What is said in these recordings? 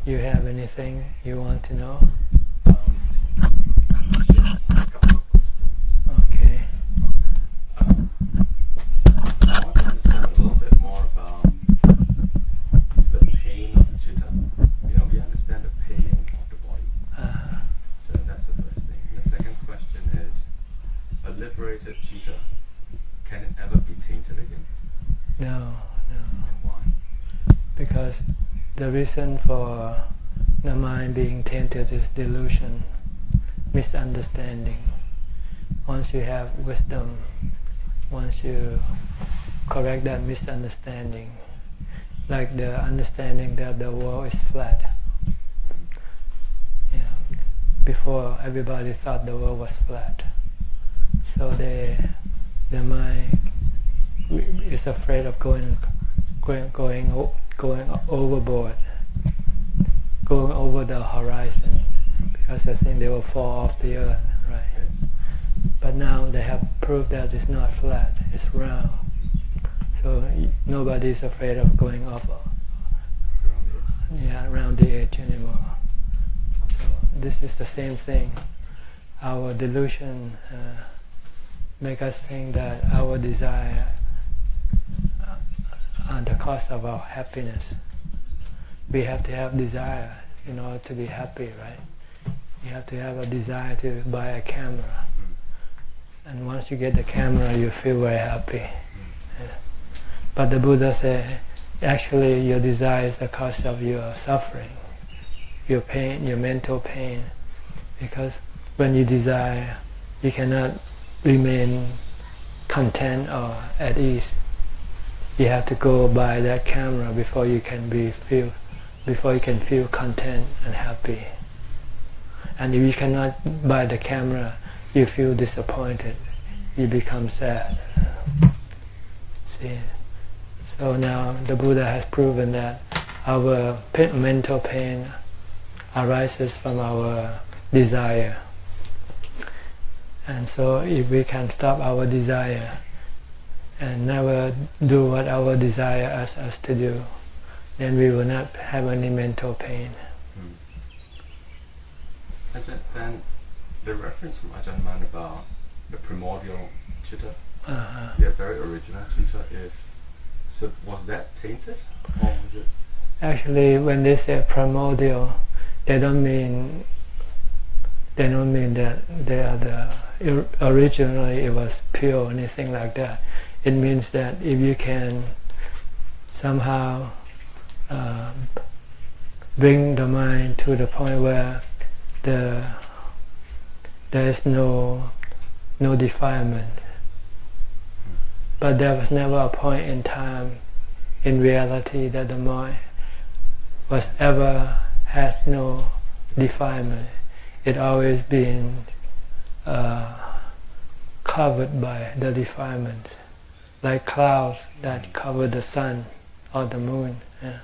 You have anything you want to know? Yes, a couple of questions. Okay. I want to understand a little bit more about the pain of the chitta. We understand the pain of the body. So that's the first thing. The second question is, a liberated chitta, can it ever be tainted again? No. And why? Because the reason for the mind being tainted is delusion, misunderstanding. Once you have wisdom, once you correct that misunderstanding, like the understanding that the world is flat. Before everybody thought the world was flat, so the mind is afraid of going overboard, going over the horizon, because they think they will fall off the earth, right? Yes. But now they have proved that it's not flat, it's round. So nobody is afraid of going up, around the edge anymore. So this is the same thing. Our delusion make us think that our desire are the cause of our happiness. We have to have desire in order to be happy, right? You have to have a desire to buy a camera. And once you get the camera, you feel very happy. But the Buddha said, actually your desire is the cause of your suffering, your pain, your mental pain. Because when you desire, you cannot remain content or at ease. You have to go buy that camera before you can feel content and happy. And if you cannot buy the camera, you feel disappointed. You become sad. See? So now the Buddha has proven that our mental pain arises from our desire. And so if we can stop our desire and never do what our desire asks us to do, then we will not have any mental pain. Then the reference from Ajahn about the primordial chitta, the very original chitta, so was that tainted, or was it? Actually, when they say primordial, they don't mean that they are originally it was pure or anything like that. It means that if you can somehow bring the mind to the point where there is no defilement, but there was never a point in time, in reality, that the mind has no defilement. It always been covered by the defilement, like clouds that cover the sun or the moon. Yeah.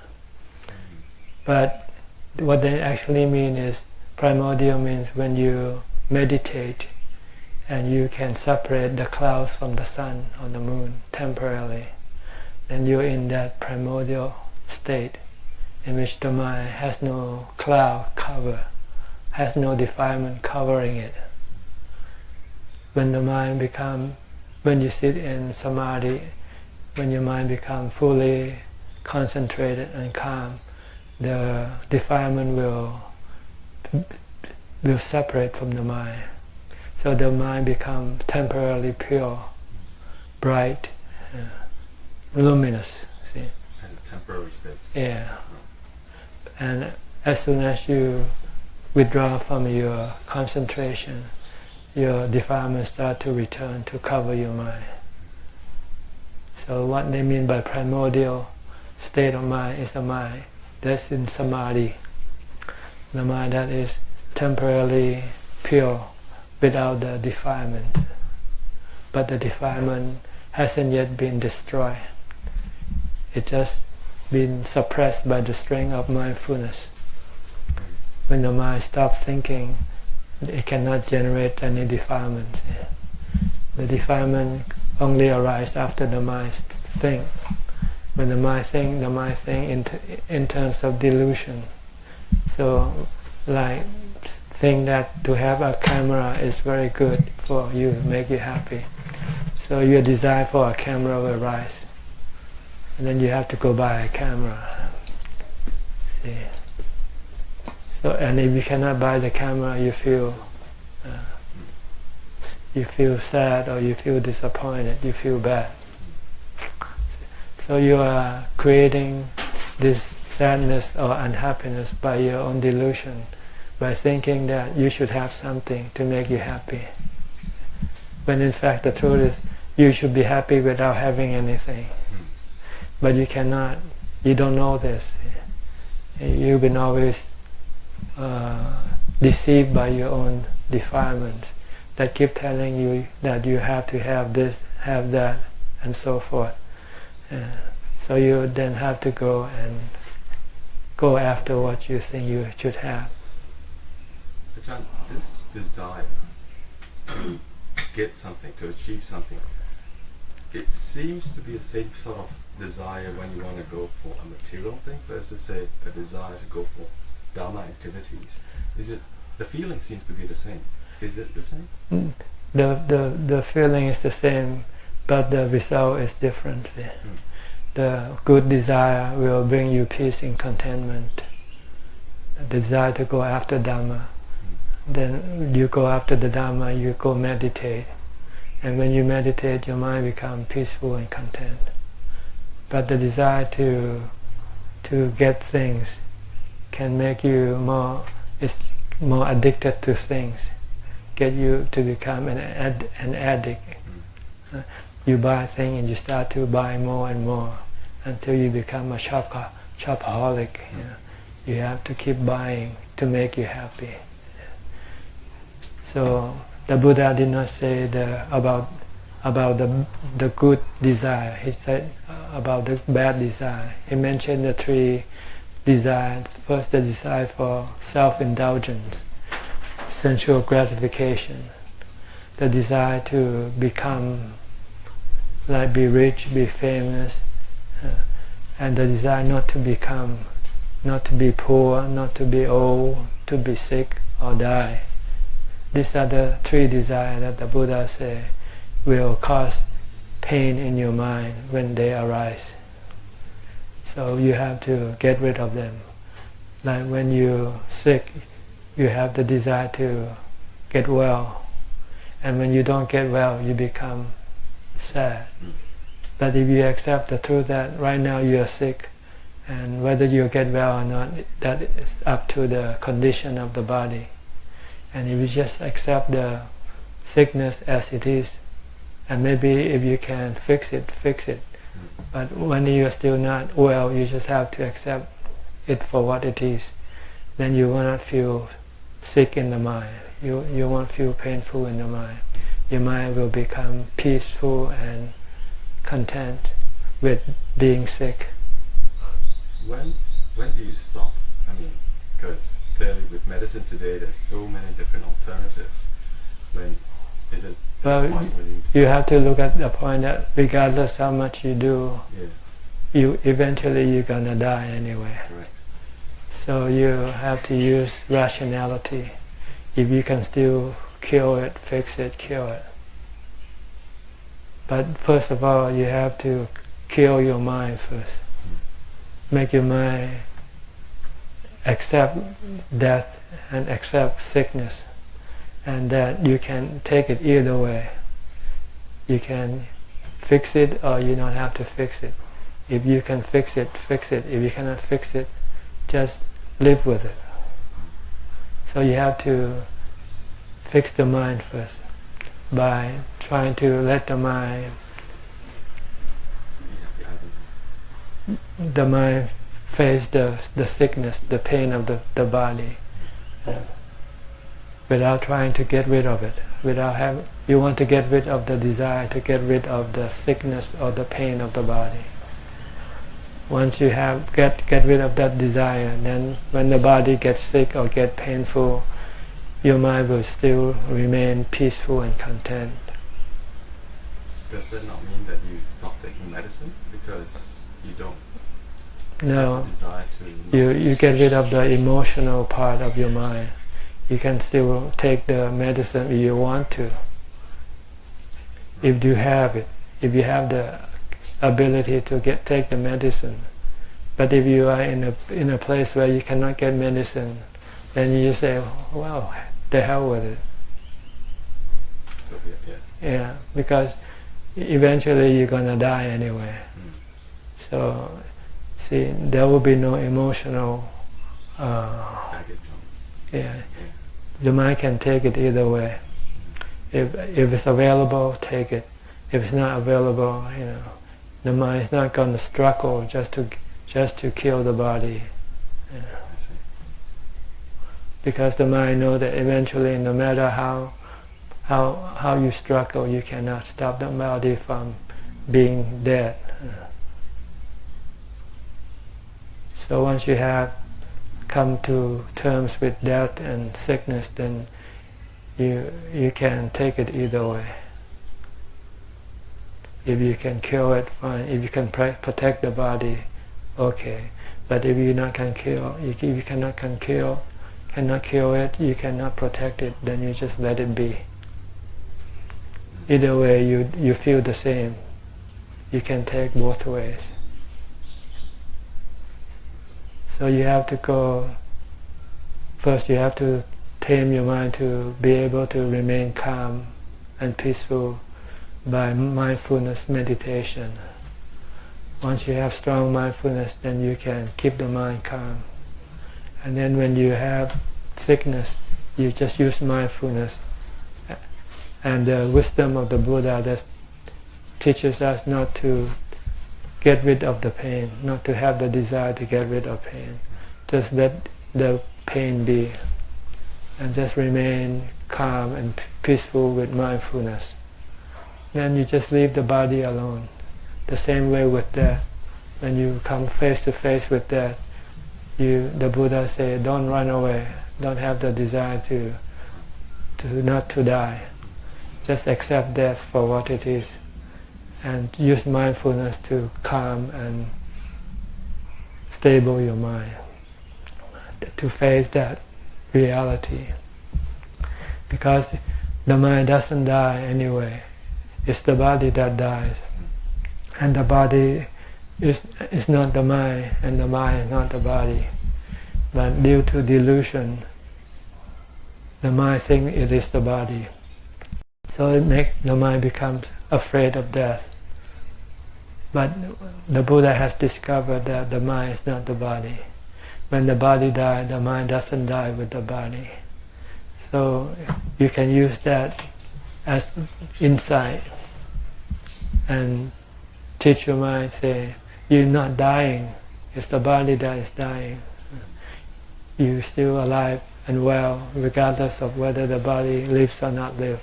But what they actually mean is, primordial means when you meditate and you can separate the clouds from the sun or the moon temporarily, then you're in that primordial state in which the mind has no cloud cover, has no defilement covering it. When you sit in samadhi, when your mind becomes fully concentrated and calm, the defilement will separate from the mind. So the mind becomes temporarily pure, bright, luminous. See? As a temporary state. Yeah. And as soon as you withdraw from your concentration, your defilements start to return to cover your mind. So what they mean by primordial state of mind is a mind that's in samadhi, the mind that is temporarily pure without the defilement. But the defilement hasn't yet been destroyed. It's just been suppressed by the strength of mindfulness. When the mind stops thinking, it cannot generate any defilement. The defilement only arises after the mind thinks. When the mind thinks in terms of delusion. So, like, think that to have a camera is very good for you, make you happy. So your desire for a camera will rise, and then you have to go buy a camera. See. So, and if you cannot buy the camera, you feel sad, or you feel disappointed, you feel bad. So you are creating this sadness or unhappiness by your own delusion, by thinking that you should have something to make you happy. When in fact the truth is, you should be happy without having anything. But you cannot, you don't know this. You've been always deceived by your own defilements that keep telling you that you have to have this, have that, and so forth. So you then have to go after what you think you should have. Ajahn, this desire to get something, to achieve something, it seems to be the same sort of desire when you want to go for a material thing versus, say, a desire to go for Dhamma activities. Is it, the feeling seems to be the same. Is it the same? The feeling is the same, but the result is different. The good desire will bring you peace and contentment. The desire to go after Dhamma, then you go after the Dhamma, you go meditate. And when you meditate, your mind becomes peaceful and content. But the desire to get things can make you more addicted to things, get you to become an addict. You buy things and you start to buy more and more until you become a shopaholic. You have to keep buying to make you happy. So the Buddha did not say about the good desire. He said about the bad desire. He mentioned the three desires. First, the desire for self-indulgence, sensual gratification. The desire to become, like, be rich, be famous, and the desire not to become, not to be poor, not to be old, to be sick or die. These are the three desires that the Buddha said will cause pain in your mind when they arise. So you have to get rid of them. Like when you're sick, you have the desire to get well. And when you don't get well, you become sad. But if you accept the truth that right now you are sick, and whether you get well or not, that is up to the condition of the body. And if you just accept the sickness as it is, and maybe if you can fix it, fix it. But when you are still not well, you just have to accept it for what it is. Then you will not feel sick in the mind. You won't feel painful in the mind. Your mind will become peaceful and content with being sick. When do you stop? I mean, because clearly with medicine today, there's so many different alternatives. When is it? Well, you have to look at the point that regardless how much you do, you eventually you're gonna die anyway. Correct. So you have to use rationality. If you can still cure it, fix it, cure it. But first of all, you have to kill your mind first. Make your mind accept death and accept sickness, and that you can take it either way. You can fix it or you don't have to fix it. If you can fix it, fix it. If you cannot fix it, just live with it. So you have to fix the mind first by trying to let the mind face the sickness, the pain of the body, without trying to get rid of it. You want to get rid of the desire to get rid of the sickness or the pain of the body. Once you get rid of that desire, then when the body gets sick or get painful, your mind will still remain peaceful and content. Does that not mean that you stop taking medicine because you don't No, desire to you get rid of the emotional part of your mind. You can still take the medicine if you want to, if you have it, if you have the ability to take the medicine. But if you are in a place where you cannot get medicine, then you just say, well, the hell with it. So, Yeah, because eventually you're gonna die anyway. So, see, there will be no emotional. The mind can take it either way. If it's available, take it. If it's not available, the mind is not going to struggle just to kill the body. Because the mind knows that eventually, no matter how you struggle, you cannot stop the body from being dead. So once you have come to terms with death and sickness, then you can take it either way. If you can kill it, fine. If you can protect the body, okay. But if you cannot kill it, you cannot protect it, then you just let it be. Either way, you feel the same. You can take both ways. So you have to go, first you have to tame your mind to be able to remain calm and peaceful by mindfulness meditation. Once you have strong mindfulness, then you can keep the mind calm. And then when you have sickness, you just use mindfulness. And the wisdom of the Buddha that teaches us not to get rid of the pain, not to have the desire to get rid of pain. Just let the pain be, and just remain calm and peaceful with mindfulness. Then you just leave the body alone. The same way with death. When you come face to face with death, the Buddha said, don't run away. Don't have the desire to not to die. Just accept death for what it is, and use mindfulness to calm and stable your mind, to face that reality. Because the mind doesn't die anyway. It's the body that dies. And the body is not the mind, and the mind is not the body. But due to delusion, the mind thinks it is the body. So it makes the mind becomes afraid of death. But the Buddha has discovered that the mind is not the body. When the body dies, the mind doesn't die with the body. So you can use that as insight and teach your mind, say, you're not dying, it's the body that is dying. You're still alive and well, regardless of whether the body lives or not lives.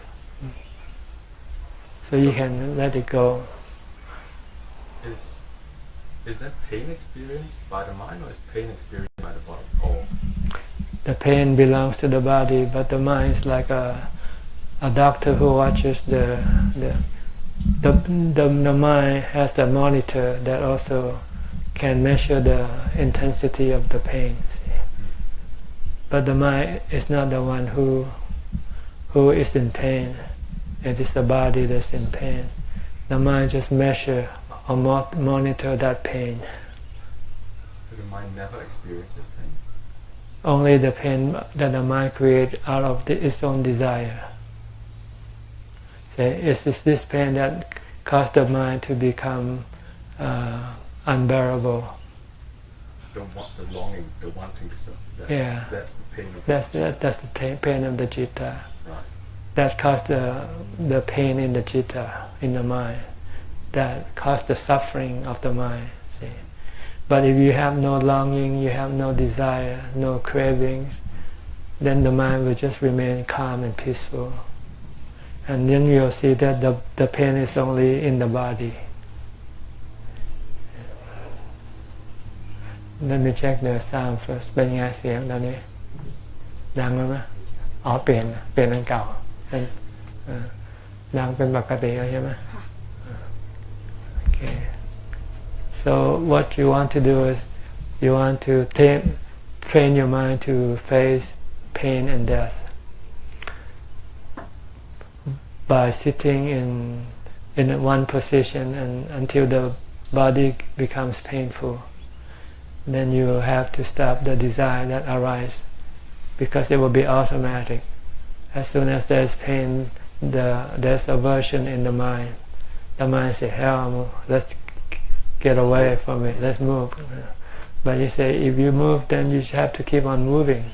So you can let it go. Is that pain experienced by the mind, or is pain experienced by the body? Oh. The pain belongs to the body, but the mind is like a doctor who watches the mind has a monitor that also can measure the intensity of the pain. See? But the mind is not the one who is in pain. It is the body that's in pain. The mind just measure or monitor that pain. So the mind never experiences pain? Only the pain that the mind creates out of its own desire. Say, is this pain that caused the mind to become unbearable? The longing, the wanting stuff. That's the pain of that's the pain of the citta. Right. That caused the pain in the citta, in the mind. That caused the suffering of the mind. See? But if you have no longing, you have no desire, no cravings, then the mind will just remain calm and peaceful. And then you'll see that the pain is only in the body. Let me check the sound first. เป็นไงเสียงตอนนี้ดังไหมอ๋อเปลี่ยนอันเก่าดังเป็นปกติแล้วใช่ไหม Okay. So what you want to do is, You want to train your mind to face pain and death by sitting in one position and until the body becomes painful. Then you have to stop the desire that arises, because it will be automatic. As soon as there's pain, there's aversion in the mind. The mind says, hell, let's get away from it, let's move. But you say, if you move, then you have to keep on moving.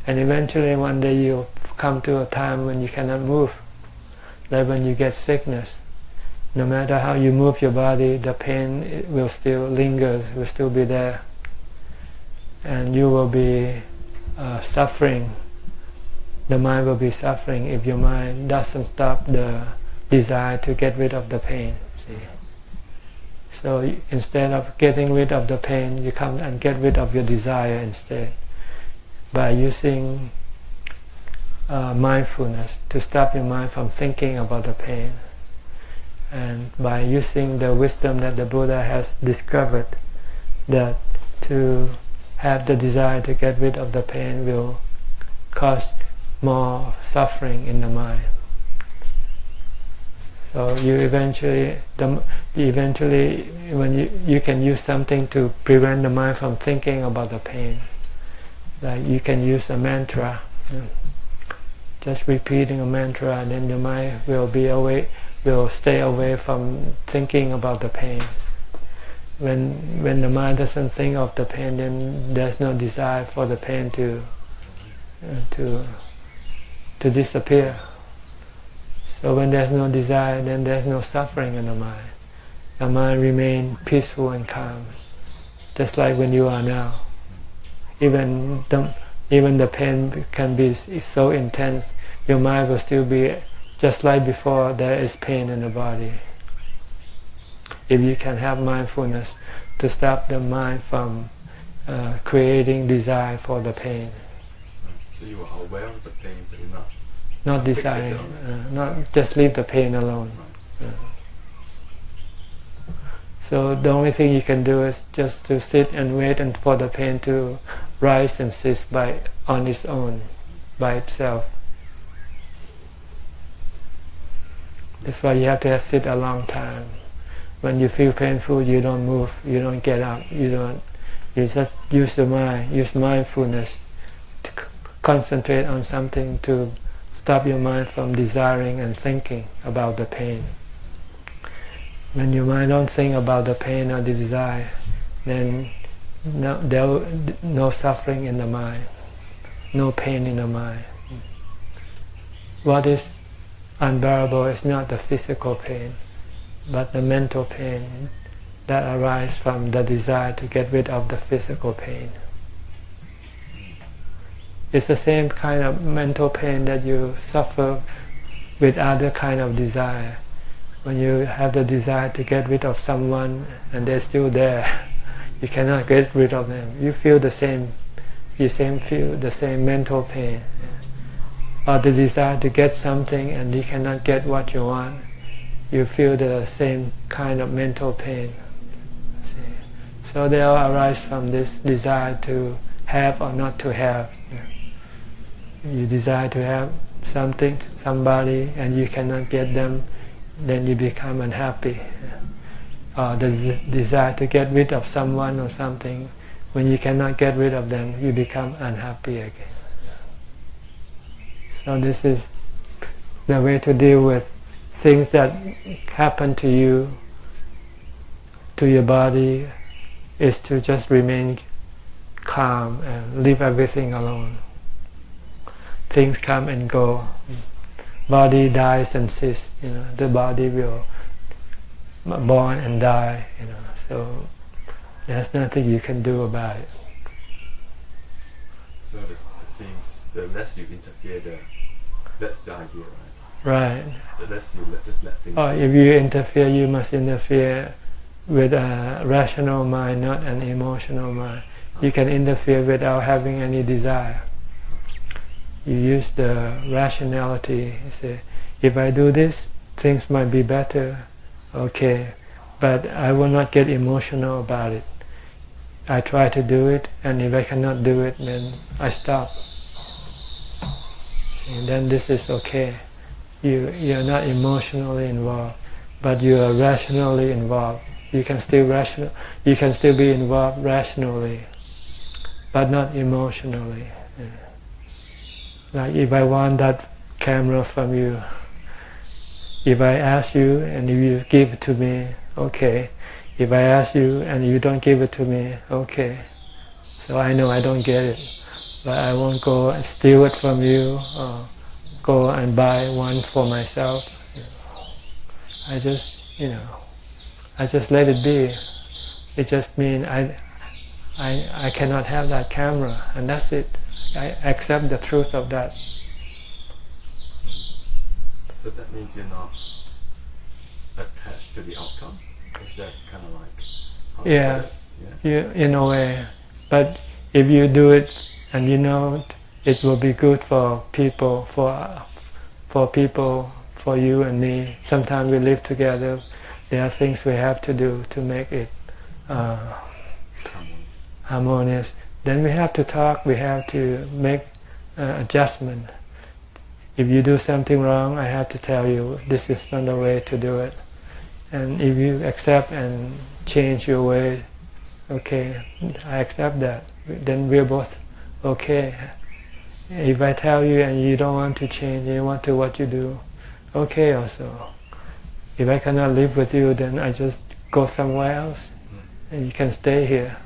And eventually one day you'll come to a time when you cannot move. Like when you get sickness. No matter how you move your body, the pain will still linger, will still be there. And you will be suffering. The mind will be suffering if your mind doesn't stop the desire to get rid of the pain. See? So instead of getting rid of the pain, you come and get rid of your desire instead, by using mindfulness to stop your mind from thinking about the pain, and by using the wisdom that the Buddha has discovered, that to have the desire to get rid of the pain will cause more suffering in the mind. So you eventually when you can use something to prevent the mind from thinking about the pain. Like you can use a mantra, just repeating a mantra, and then your mind will stay away from thinking about the pain. When the mind doesn't think of the pain, then there's no desire for the pain to disappear. So when there's no desire, then there's no suffering in the mind. The mind remains peaceful and calm, just like when you are now. Even the pain can be so intense, your mind will still be just like before there is pain in the body. If you can have mindfulness to stop the mind from creating desire for the pain. So you are aware of the pain, but you're not desiring, not just leave the pain alone. Right. So the only thing you can do is just to sit and wait and for the pain to rise and cease on its own, by itself. That's why you have to sit a long time. When you feel painful, you don't move, you don't get up, you just use the mind, use mindfulness to concentrate on something to stop your mind from desiring and thinking about the pain. When your mind don't think about the pain or the desire, then no suffering in the mind, no pain in the mind. What is unbearable is not the physical pain, but the mental pain that arises from the desire to get rid of the physical pain. It's the same kind of mental pain that you suffer with other kind of desire. When you have the desire to get rid of someone and they're still there, you cannot get rid of them. You feel the same. You feel the same mental pain. Or the desire to get something and you cannot get what you want, you feel the same kind of mental pain. See? So they all arise from this desire to have or not to have. You desire to have something, somebody, and you cannot get them, then you become unhappy. Or the desire to get rid of someone or something, when you cannot get rid of them, you become unhappy again. So this is the way to deal with things that happen to you, to your body, is to just remain calm and leave everything alone. Things come and go. Body dies and ceases. The body will born and die. So there's nothing you can do about it. So it seems the less you interfere, that's the idea, right? Right. The less you just let things. Or if you interfere, you must interfere with a rational mind, not an emotional mind. You can interfere without having any desire. You use the rationality. You say, if I do this, things might be better. Okay, but I will not get emotional about it. I try to do it, and if I cannot do it, then I stop. See, then this is okay. You're not emotionally involved, but you are rationally involved. You can still be involved rationally, but not emotionally. Like if I want that camera from you, if I ask you and if you give it to me, okay. If I ask you and you don't give it to me, okay. So I know I don't get it, but I won't go and steal it from you or go and buy one for myself. I just let it be. It just means I cannot have that camera, and that's it. I accept the truth of that. So that means you're not attached to the outcome? Is that kind of like... Yeah, in a way. But if you do it and you know it will be good for people, for you and me, sometimes we live together, there are things we have to do to make it harmonious. Then we have to talk, we have to make adjustment. If you do something wrong, I have to tell you, this is not the way to do it. And if you accept and change your way, okay, I accept that. Then we're both okay. If I tell you and you don't want to change, you want to what you do, okay also. If I cannot live with you, then I just go somewhere else, and you can stay here.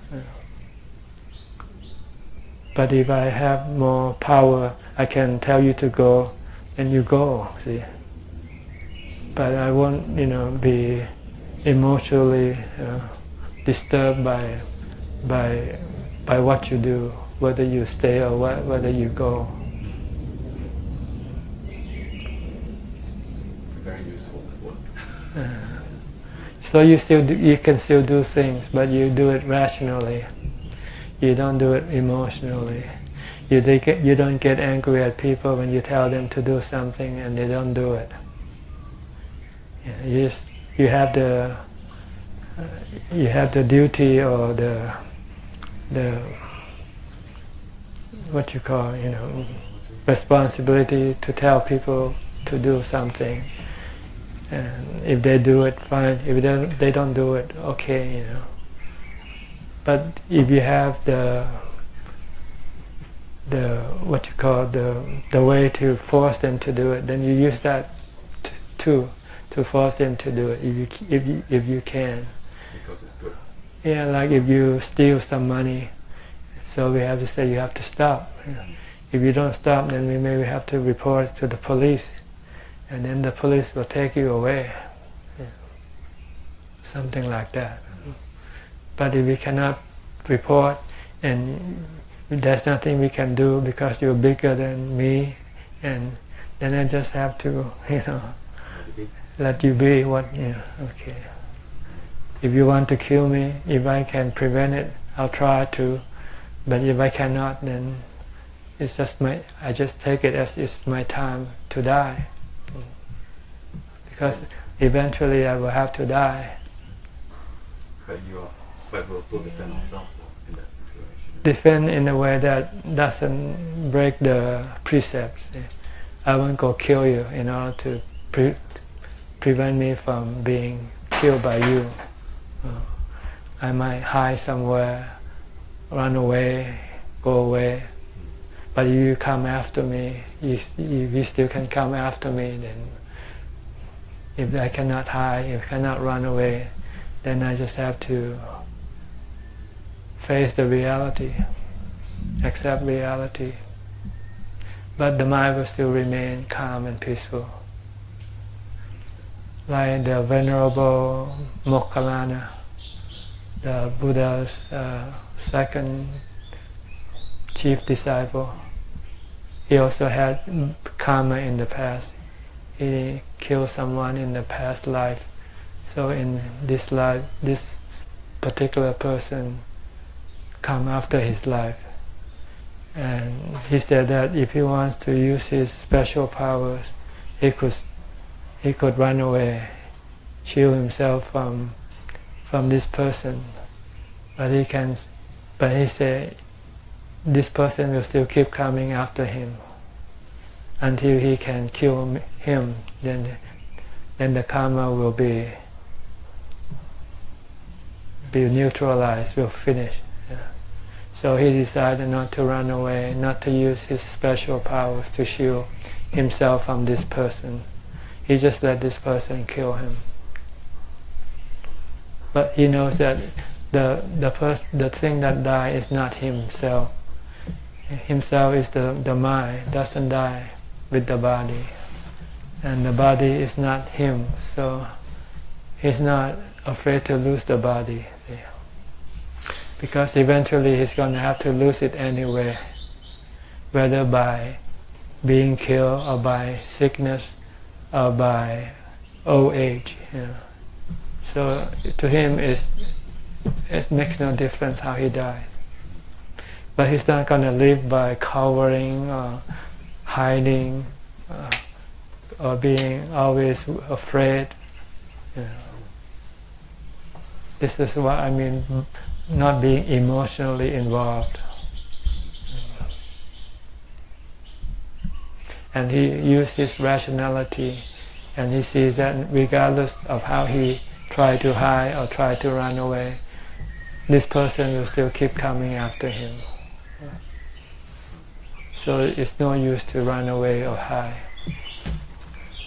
But if I have more power, I can tell you to go, and you go, see. But I won't, be emotionally disturbed by what you do, whether you stay or whether you go. Very useful at work. So you can still do things, but you do it rationally. You don't do it emotionally. You don't get angry at people when you tell them to do something and they don't do it. You have the duty or the what you call responsibility to tell people to do something. And if they do it, fine. If they don't do it, okay, But if you have the what you call the way to force them to do it, then you use that to force them to do it if you can. Because it's good. Yeah, like if you steal some money, so we have to say you have to stop. If you don't stop, then we maybe have to report it to the police, and then the police will take you away. Something like that. But if we cannot report, and there's nothing we can do because you're bigger than me, and then I just have to, let you be okay. If you want to kill me, if I can prevent it, I'll try to. But if I cannot, then it's just I just take it as it's my time to die. Because eventually I will have to die. But we'll still defend ourselves in that situation. Defend in a way that doesn't break the precepts. I won't go kill you in order to prevent me from being killed by you. I might hide somewhere, run away, go away. But if you come after me, you still can come after me. Then, if I cannot hide, if I cannot run away, then I just have to face the reality, accept reality. But the mind will still remain calm and peaceful. Like the Venerable Moggallana, the Buddha's second chief disciple. He also had karma in the past. He killed someone in the past life. So in this life, this particular person come after his life. And he said that if he wants to use his special powers, he could run away, shield himself from this person. But But he said this person will still keep coming after him until he can kill him. Then the karma will be neutralized, will finish. Yeah. So he decided not to run away, not to use his special powers to shield himself from this person. He just let this person kill him. But he knows that the thing that dies is not himself. Himself is the mind, doesn't die with the body. And the body is not him, so he's not afraid to lose the body. Because eventually he's going to have to lose it anyway, whether by being killed or by sickness or by old age. So to him it makes no difference how he dies. But he's not going to live by cowering or hiding or being always afraid. This is what I mean, not being emotionally involved. And he used his rationality, and he sees that regardless of how he try to hide or try to run away, this person will still keep coming after him. So it's no use to run away or hide.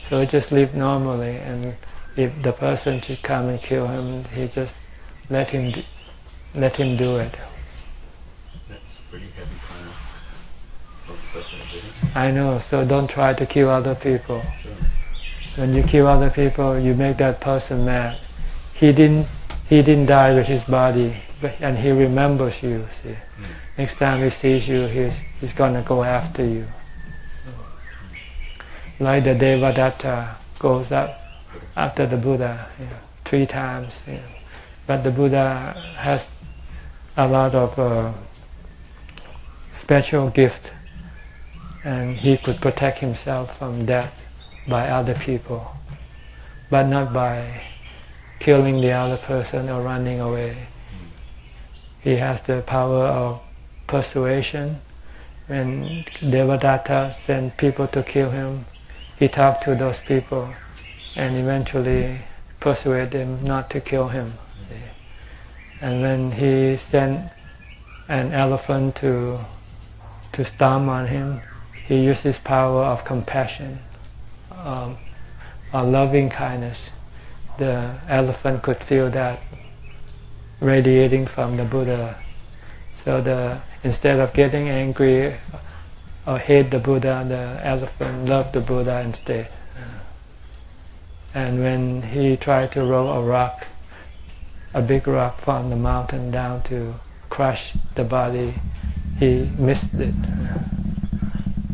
So he just live normally, and if the person should come and kill him, he just let him do it. That's pretty heavy kind of the person doing. I know, so don't try to kill other people. Sure. When you kill other people, you make that person mad. He didn't die with his body, and he remembers you. See, next time he sees you, he's gonna go after you. Like the Devadatta goes up after the Buddha 3 times. But the Buddha has a lot of special gift, and he could protect himself from death by other people, but not by killing the other person or running away. He has the power of persuasion. When Devadatta sent people to kill him, he talked to those people and eventually persuaded them not to kill him. And when he sent an elephant to stomp on him, he used his power of compassion, or loving kindness. The elephant could feel that radiating from the Buddha. So instead of getting angry or hate the Buddha, the elephant loved the Buddha instead. And when he tried to roll a big rock from the mountain down to crush the body, he missed it.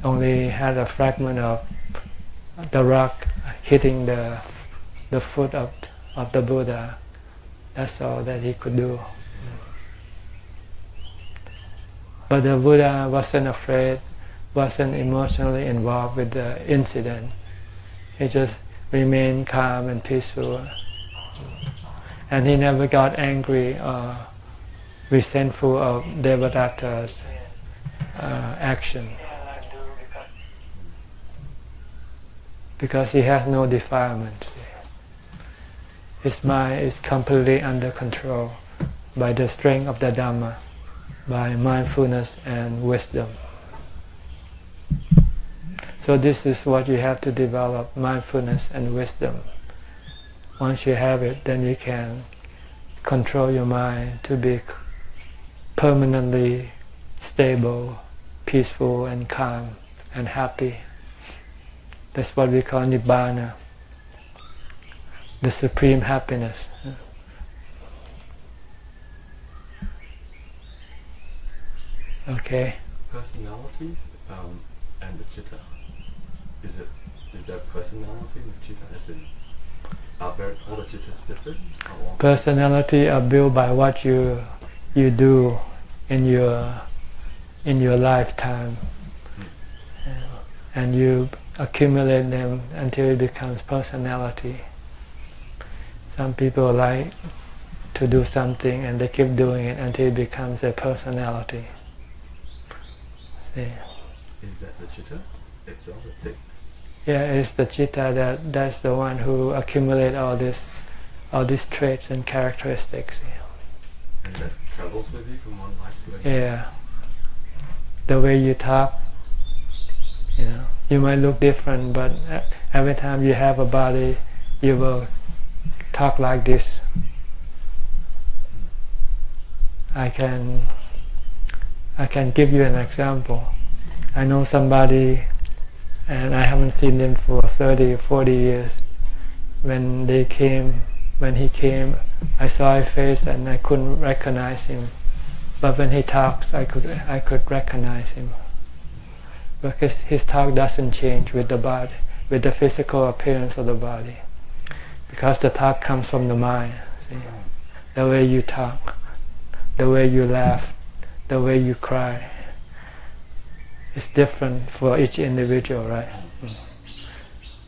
Only had a fragment of the rock hitting the foot of the Buddha. That's all that he could do. But the Buddha wasn't afraid, wasn't emotionally involved with the incident. He just remained calm and peaceful. And he never got angry or resentful of Devadatta's action. Because he has no defilements. His mind is completely under control by the strength of the Dhamma, by mindfulness and wisdom. So this is what you have to develop, mindfulness and wisdom. Once you have it, then you can control your mind to be permanently stable, peaceful and calm and happy. That's what we call Nibbana, the supreme happiness. Okay. Personalities and the citta. Is there personality in the citta? As in, are all the cittas different? Personality are built by what you do in your lifetime, and you accumulate them until it becomes personality. Some people like to do something, and they keep doing it until it becomes a personality. See? Is that the chitta itself that takes? Yeah, it's the chitta that's the one who accumulates all these traits and characteristics. And that travels with you from one life to another? Yeah. The way you talk, you might look different, but every time you have a body, you will talk like this. I can give you an example. I know somebody, and I haven't seen him for 30, 40 years. When he came, I saw his face and I couldn't recognize him. But when he talks, I could recognize him. Because his talk doesn't change with the body, with the physical appearance of the body. Because the talk comes from the mind. See? The way you talk, the way you laugh, the way you cry. It's different for each individual, right?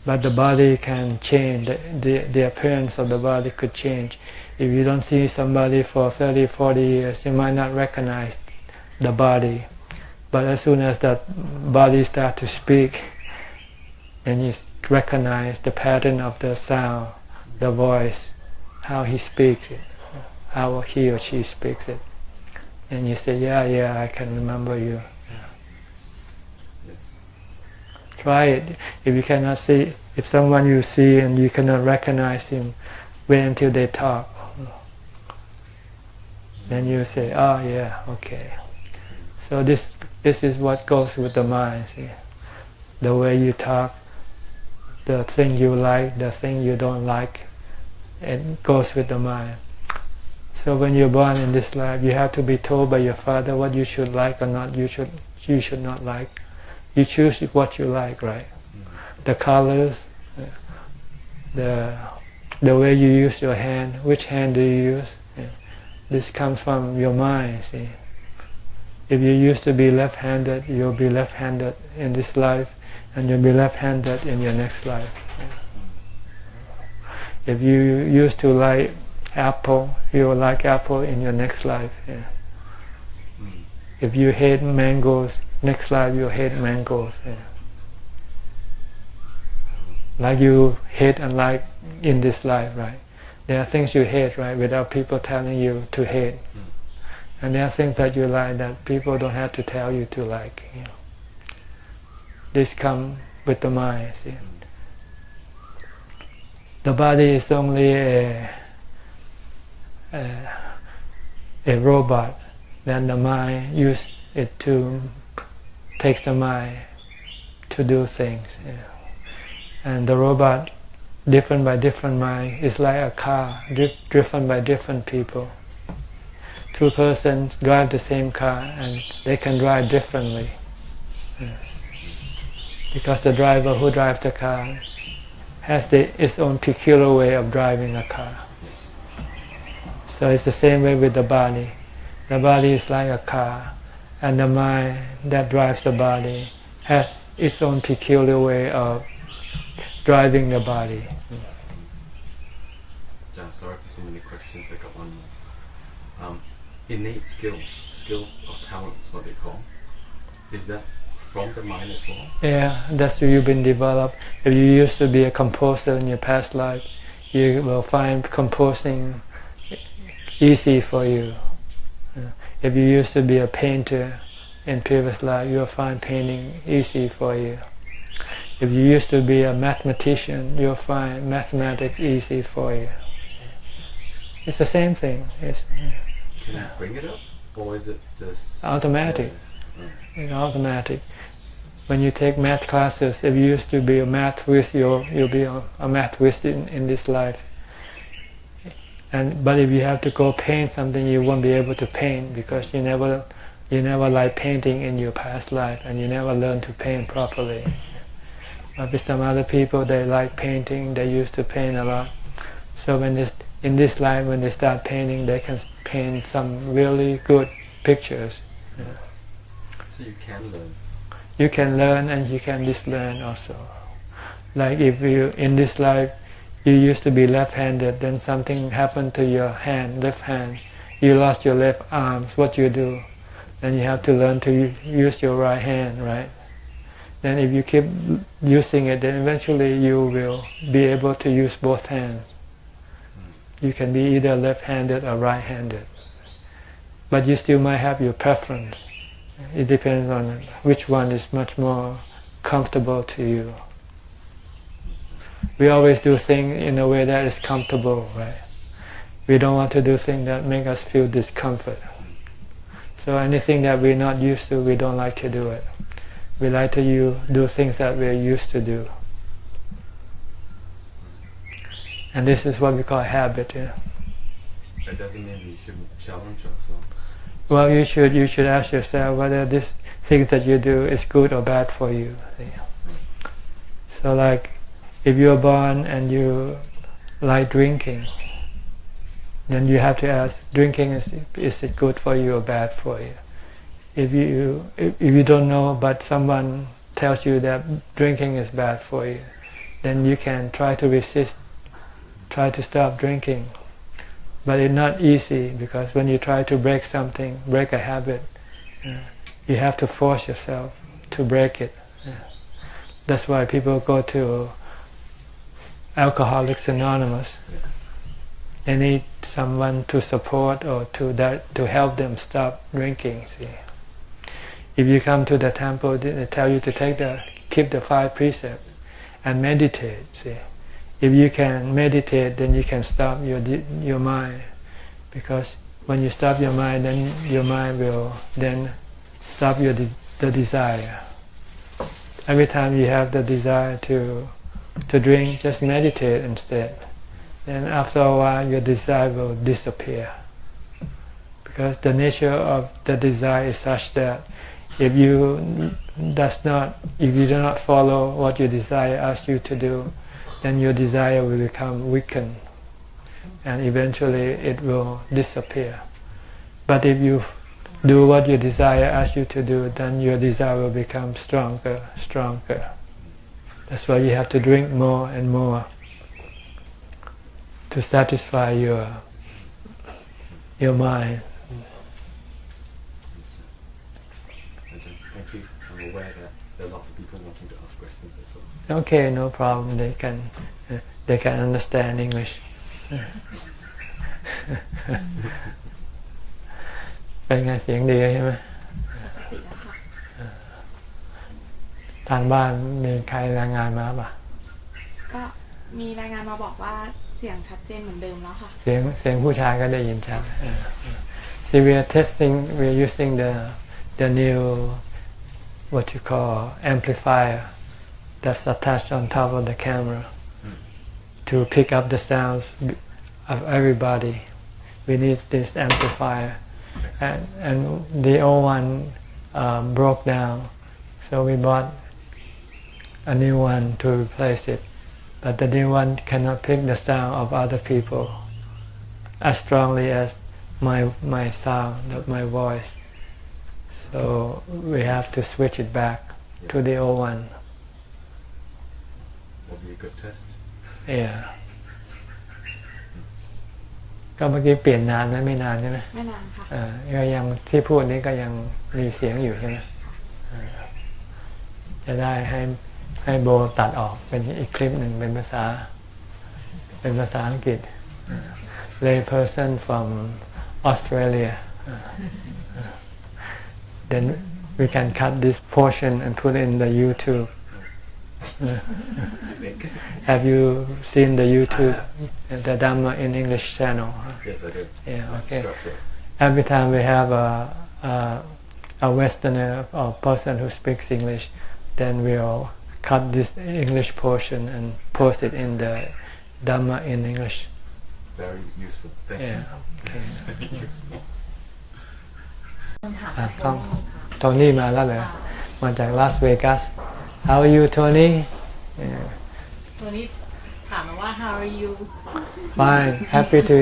But the body can change, the appearance of the body could change. If you don't see somebody for 30, 40 years, you might not recognize the body. But as soon as that body starts to speak, then you recognize the pattern of the sound, the voice, how he speaks it, how he or she speaks it. And you say, yeah, I can remember you. Try it. If you cannot see, if someone you see and you cannot recognize him, wait until they talk. Then you say, oh yeah, okay. So this is what goes with the mind. See? The way you talk, the thing you like, the thing you don't like, it goes with the mind. So when you're born in this life, you have to be told by your father what you should like or not. You should not like. You choose what you like, right? The colors, the way you use your hand, which hand do you use? Yeah. This comes from your mind, see. If you used to be left-handed, you'll be left-handed in this life, and you'll be left-handed in your next life. Yeah. If you used to like apple, you'll like apple in your next life. Yeah. If you hate mangoes, next life you'll hate mangoes. Yeah. Like you hate and like in this life, right? There are things you hate, right, without people telling you to hate. And there are things that you like that people don't have to tell you to like. You know. This comes with the mind, see. The body is only a robot. Then the mind uses it to takes the mind to do things. Yeah. And the robot, different by different mind, is like a car, driven by different people. Two persons drive the same car and they can drive differently. Yeah. Because the driver who drives the car has its own peculiar way of driving a car. So it's the same way with the body. The body is like a car, and the mind that drives the body has its own peculiar way of driving the body. John, sorry for so many questions. I got one more. Innate skills or talents, what they call. Is that from the mind as well? Yeah, that's where you've been developed. If you used to be a composer in your past life, you will find composing easy for you. If you used to be a painter in previous life, you'll find painting easy for you. If you used to be a mathematician, you'll find mathematics easy for you. It's the same thing. Can you bring it up, or is it just automatic? It's automatic. When you take math classes, if you used to be a math whiz, you'll be a math whiz in this life. But if you have to go paint something, you won't be able to paint because you never liked painting in your past life, and you never learned to paint properly. But with some other people, they like painting. They used to paint a lot. So in this life, when they start painting, they can paint some really good pictures. Yeah. So you can learn. You can learn, and you can dislearn also. Like if you in this life you used to be left-handed, then something happened to your left hand, you lost your left arms, what you do? Then you have to learn to use your right hand, right? Then if you keep using it, then eventually you will be able to use both hands. You can be either left-handed or right-handed. But you still might have your preference. It depends on which one is much more comfortable to you. We always do things in a way that is comfortable, right? We don't want to do things that make us feel discomfort. So anything that we're not used to, we don't like to do it. We like to do things that we're used to do. And this is what we call habit. Yeah? That doesn't mean we shouldn't challenge ourselves. Well, you should ask yourself whether this thing that you do is good or bad for you. So like, if you're born and you like drinking, then you have to ask, drinking, is it good for you or bad for you? If you don't know, but someone tells you that drinking is bad for you, then you can try to resist, try to stop drinking. But it's not easy, because when you try to break something, break a habit, you have to force yourself to break it. That's why people go to Alcoholics Anonymous. They need someone to support or to help them stop drinking. See, if you come to the temple, they tell you to keep the 5 precepts and meditate. See, if you can meditate, then you can stop your mind, because when you stop your mind, then your mind will then stop the desire. Every time you have the desire to drink, just meditate instead. Then after a while, your desire will disappear, because the nature of the desire is such that if you do not follow what your desire asks you to do, then your desire will become weakened, and eventually it will disappear. But if you do what your desire asks you to do, then your desire will become stronger. That's why you have to drink more and more to satisfy your mind. Thank you. I'm aware that there are lots of people wanting to ask questions as well. Okay, no problem. They can understand English. เป็นไงเสียงดีใช่ไหมทางบ้านมีใครรายงานมาป่ะก็มีรายงานมาบอกว่าเสียงชัดเจนเหมือนเดิมแล้วค่ะเสียงผู้ชายก็ได้ยินชัด See, we are testing, we are using the new what you call amplifier that's attached on top of the camera to pick up the sounds of everybody. We need this amplifier, and the old one broke down, so we bought a new one to replace it. But the new one cannot pick the sound of other people as strongly as my sound, my voice. So we have to switch it back to the old one. Will be a good test. Yeah. ก็เมื่อกี้เปลี่ยนนานไหมไม่นานใช่ไหมไม่นานค่ะก็ยังที่พูดนี้ก็ยังมีเสียงอยู่ใช่ไหมจะได้ให้โบตัดออกเป็นอีกคลิปหนึ่งเป็นภาษาอังกฤษ Layperson from Australia. Then we can cut this portion and put it in the YouTube. Have you seen the YouTube, the Dhamma in English channel? Yes, I do. Yeah, okay. Every time we have a Westerner or person who speaks English, then we'll cut this English portion and post it in the Dhamma in English. Very useful. Thank you. Okay. Tony มาแล้วเหรอมาจากลาสเวกัส How are you, Tony? Tony ถามมาว่า How are you? Fine. Happy to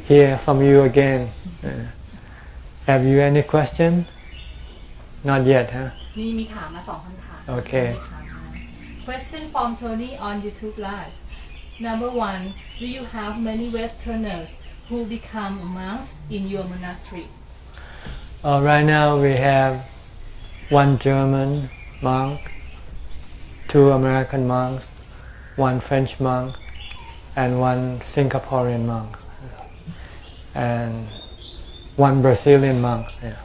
hear from you again. Have you any question? Not yet, huh? มีถามมา2 คำถาม Okay. Question from Tony on YouTube Live. Number one, do you have many Westerners who become monks in your monastery? Right now we have one German monk, 2 American monks, 1 French monk, and 1 Singaporean monk, and 1 Brazilian monk. Yeah.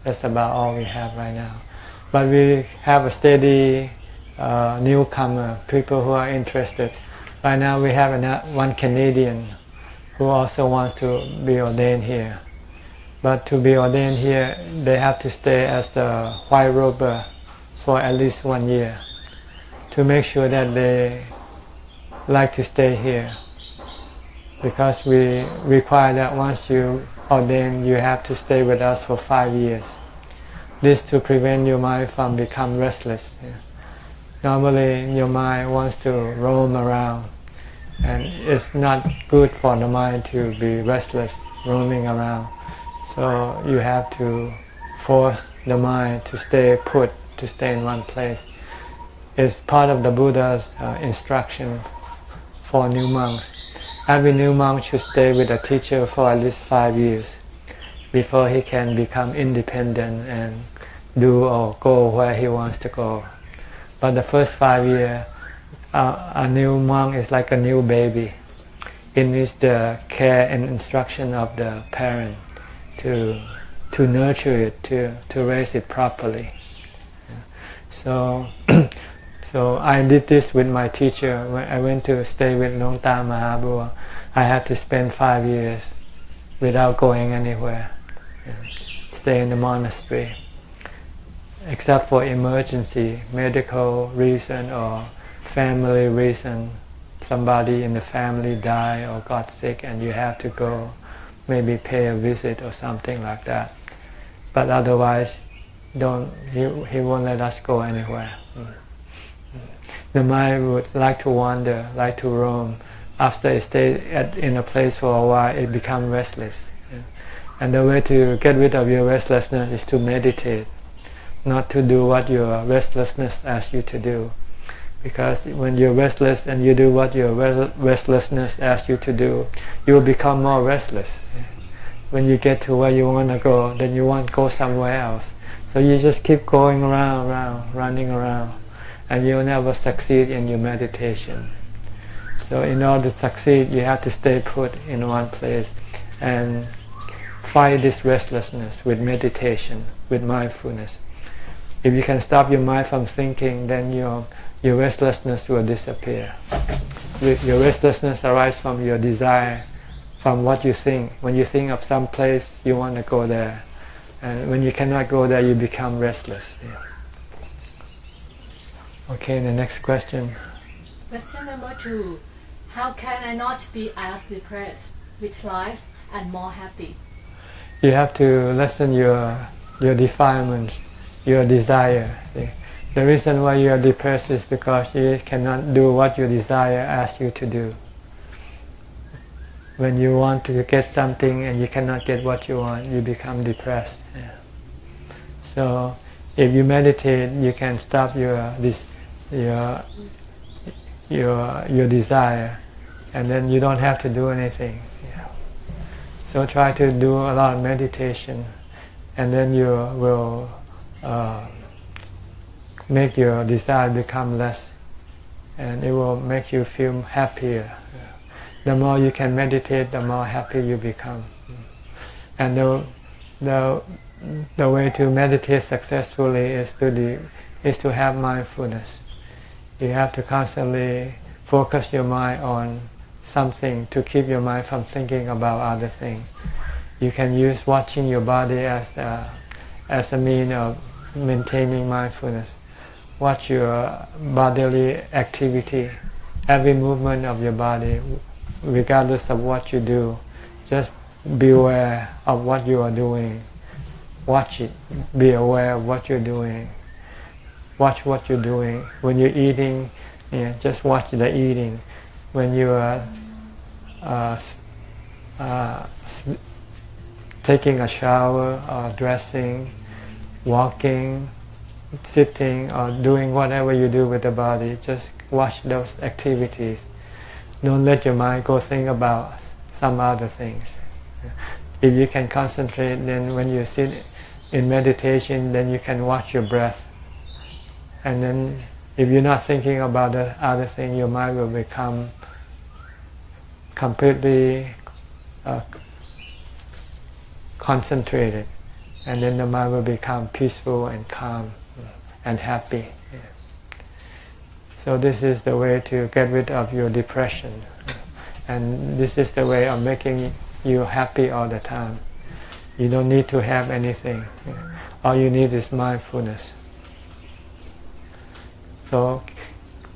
That's about all we have right now. But we have a steady newcomer, people who are interested. Right now we have 1 Canadian who also wants to be ordained here. But to be ordained here, they have to stay as a white rober for at least 1 year to make sure that they like to stay here. Because we require that once you ordain, you have to stay with us for 5 years. This to prevent your mind from become restless. Yeah. Normally your mind wants to roam around, and it's not good for the mind to be restless, roaming around. So you have to force the mind to stay put, to stay in one place. It's part of the Buddha's instruction for new monks. Every new monk should stay with a teacher for at least 5 years before he can become independent and do or go where he wants to go. But the first 5 years, a new monk is like a new baby. It needs the care and instruction of the parent to nurture it, to raise it properly. So I did this with my teacher. When I went to stay with Longta Mahabua, I had to spend 5 years without going anywhere. Stay in the monastery. Except for emergency, medical reason or family reason. Somebody in the family died or got sick and you have to go, maybe pay a visit or something like that. But otherwise, he won't let us go anywhere. The mind would like to wander, like to roam. After it stays in a place for a while, it becomes restless. And the way to get rid of your restlessness is to meditate, not to do what your restlessness asks you to do. Because when you're restless and you do what your restlessness asks you to do, you will become more restless. When you get to where you want to go, then you want to go somewhere else. So you just keep going around, running around, and you'll never succeed in your meditation. So in order to succeed, you have to stay put in one place and fight this restlessness with meditation, with mindfulness. If you can stop your mind from thinking, then your restlessness will disappear. Your restlessness arises from your desire, from what you think. When you think of some place, you want to go there. And when you cannot go there, you become restless. Yeah. Okay, the next question. Question number 2. How can I not be as depressed with life and more happy? You have to lessen your defilements, your desire. See? The reason why you are depressed is because you cannot do what your desire asks you to do. When you want to get something and you cannot get what you want, you become depressed. Yeah. So if you meditate, you can stop your desire, and then you don't have to do anything. Yeah. So try to do a lot of meditation, and then you will make your desire become less, and it will make you feel happier. The more you can meditate, the more happy you become. And the way to meditate successfully is to have mindfulness. You have to constantly focus your mind on something to keep your mind from thinking about other things. You can use watching your body as a means of maintaining mindfulness. Watch your bodily activity, every movement of your body, regardless of what you do. Just be aware of what you are doing. Watch it. Be aware of what you're doing. Watch what you're doing. When you're eating, just watch the eating. When you are taking a shower or dressing, walking, sitting, or doing whatever you do with the body, just watch those activities. Don't let your mind go think about some other things. If you can concentrate, then when you sit in meditation, then you can watch your breath. And then if you're not thinking about the other thing, your mind will become completely concentrated. And then the mind will become peaceful and calm and happy. So this is the way to get rid of your depression. And this is the way of making you happy all the time. You don't need to have anything. All you need is mindfulness. So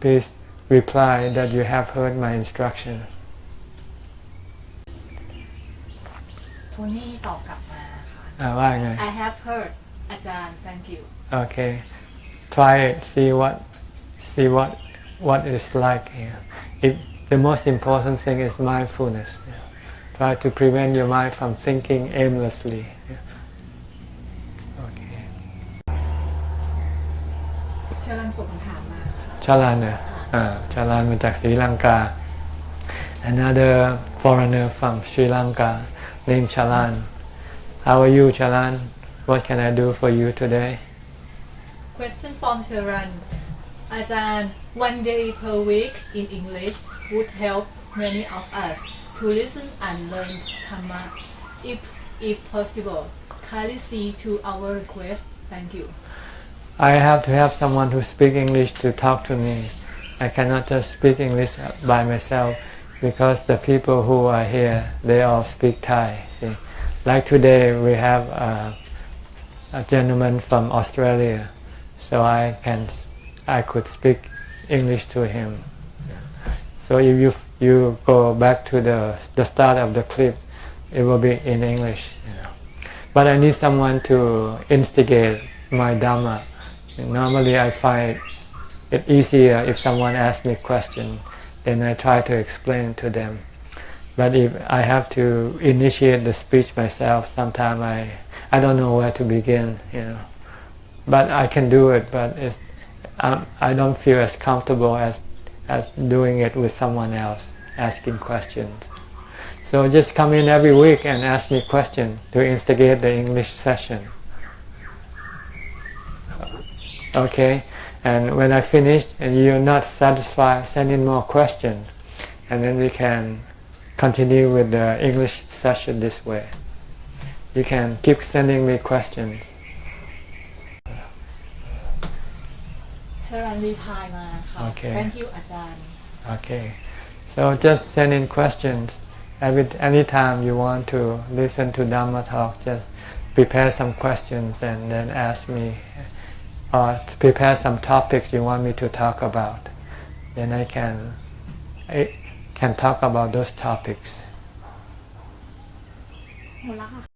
please reply that you have heard my instruction. โทนี่ตอบกลับมาค่ะ ว่าไง I have heard อาจารย์ thank you. Okay. Try it. See what it's like. If the most important thing is mindfulness. Try to prevent your mind from thinking aimlessly. Okay. เชิญส่งคำถามมา Chalan เนี่ยChalan มาจากศรีลังกา Another foreigner from Sri Lanka named Chalan. How are you, Chalan? What can I do for you today? Question from Sharon. อาจารย์ one day per week in English would help many of us to listen and learn Dhamma. If possible, kindly see to our request. Thank you. I have to have someone who speaks English to talk to me. I cannot just speak English by myself because the people who are here, they all speak Thai. See? Like today, we have a gentleman from Australia, so I could speak English to him. So if you go back to the start of the clip, it will be in English. But I need someone to instigate my Dhamma. Normally I find it easier if someone asks me a question, then I try to explain to them. But if I have to initiate the speech myself, sometimes I don't know where to begin. But I can do it, but I don't feel as comfortable as doing it with someone else, asking questions. So just come in every week and ask me questions to instigate the English session. Okay? And when I finish and you're not satisfied, send in more questions. And then we can continue with the English session this way. You can keep sending me questions. Sharon reply มาค่ะ Okay. Thank you อาจารย์ Okay. So just send in questions. Anytime you want to listen to Dhamma talk, just prepare some questions and then ask me, or prepare some topics you want me to talk about. Then I can talk about those topics. หมดแล้วค่ะ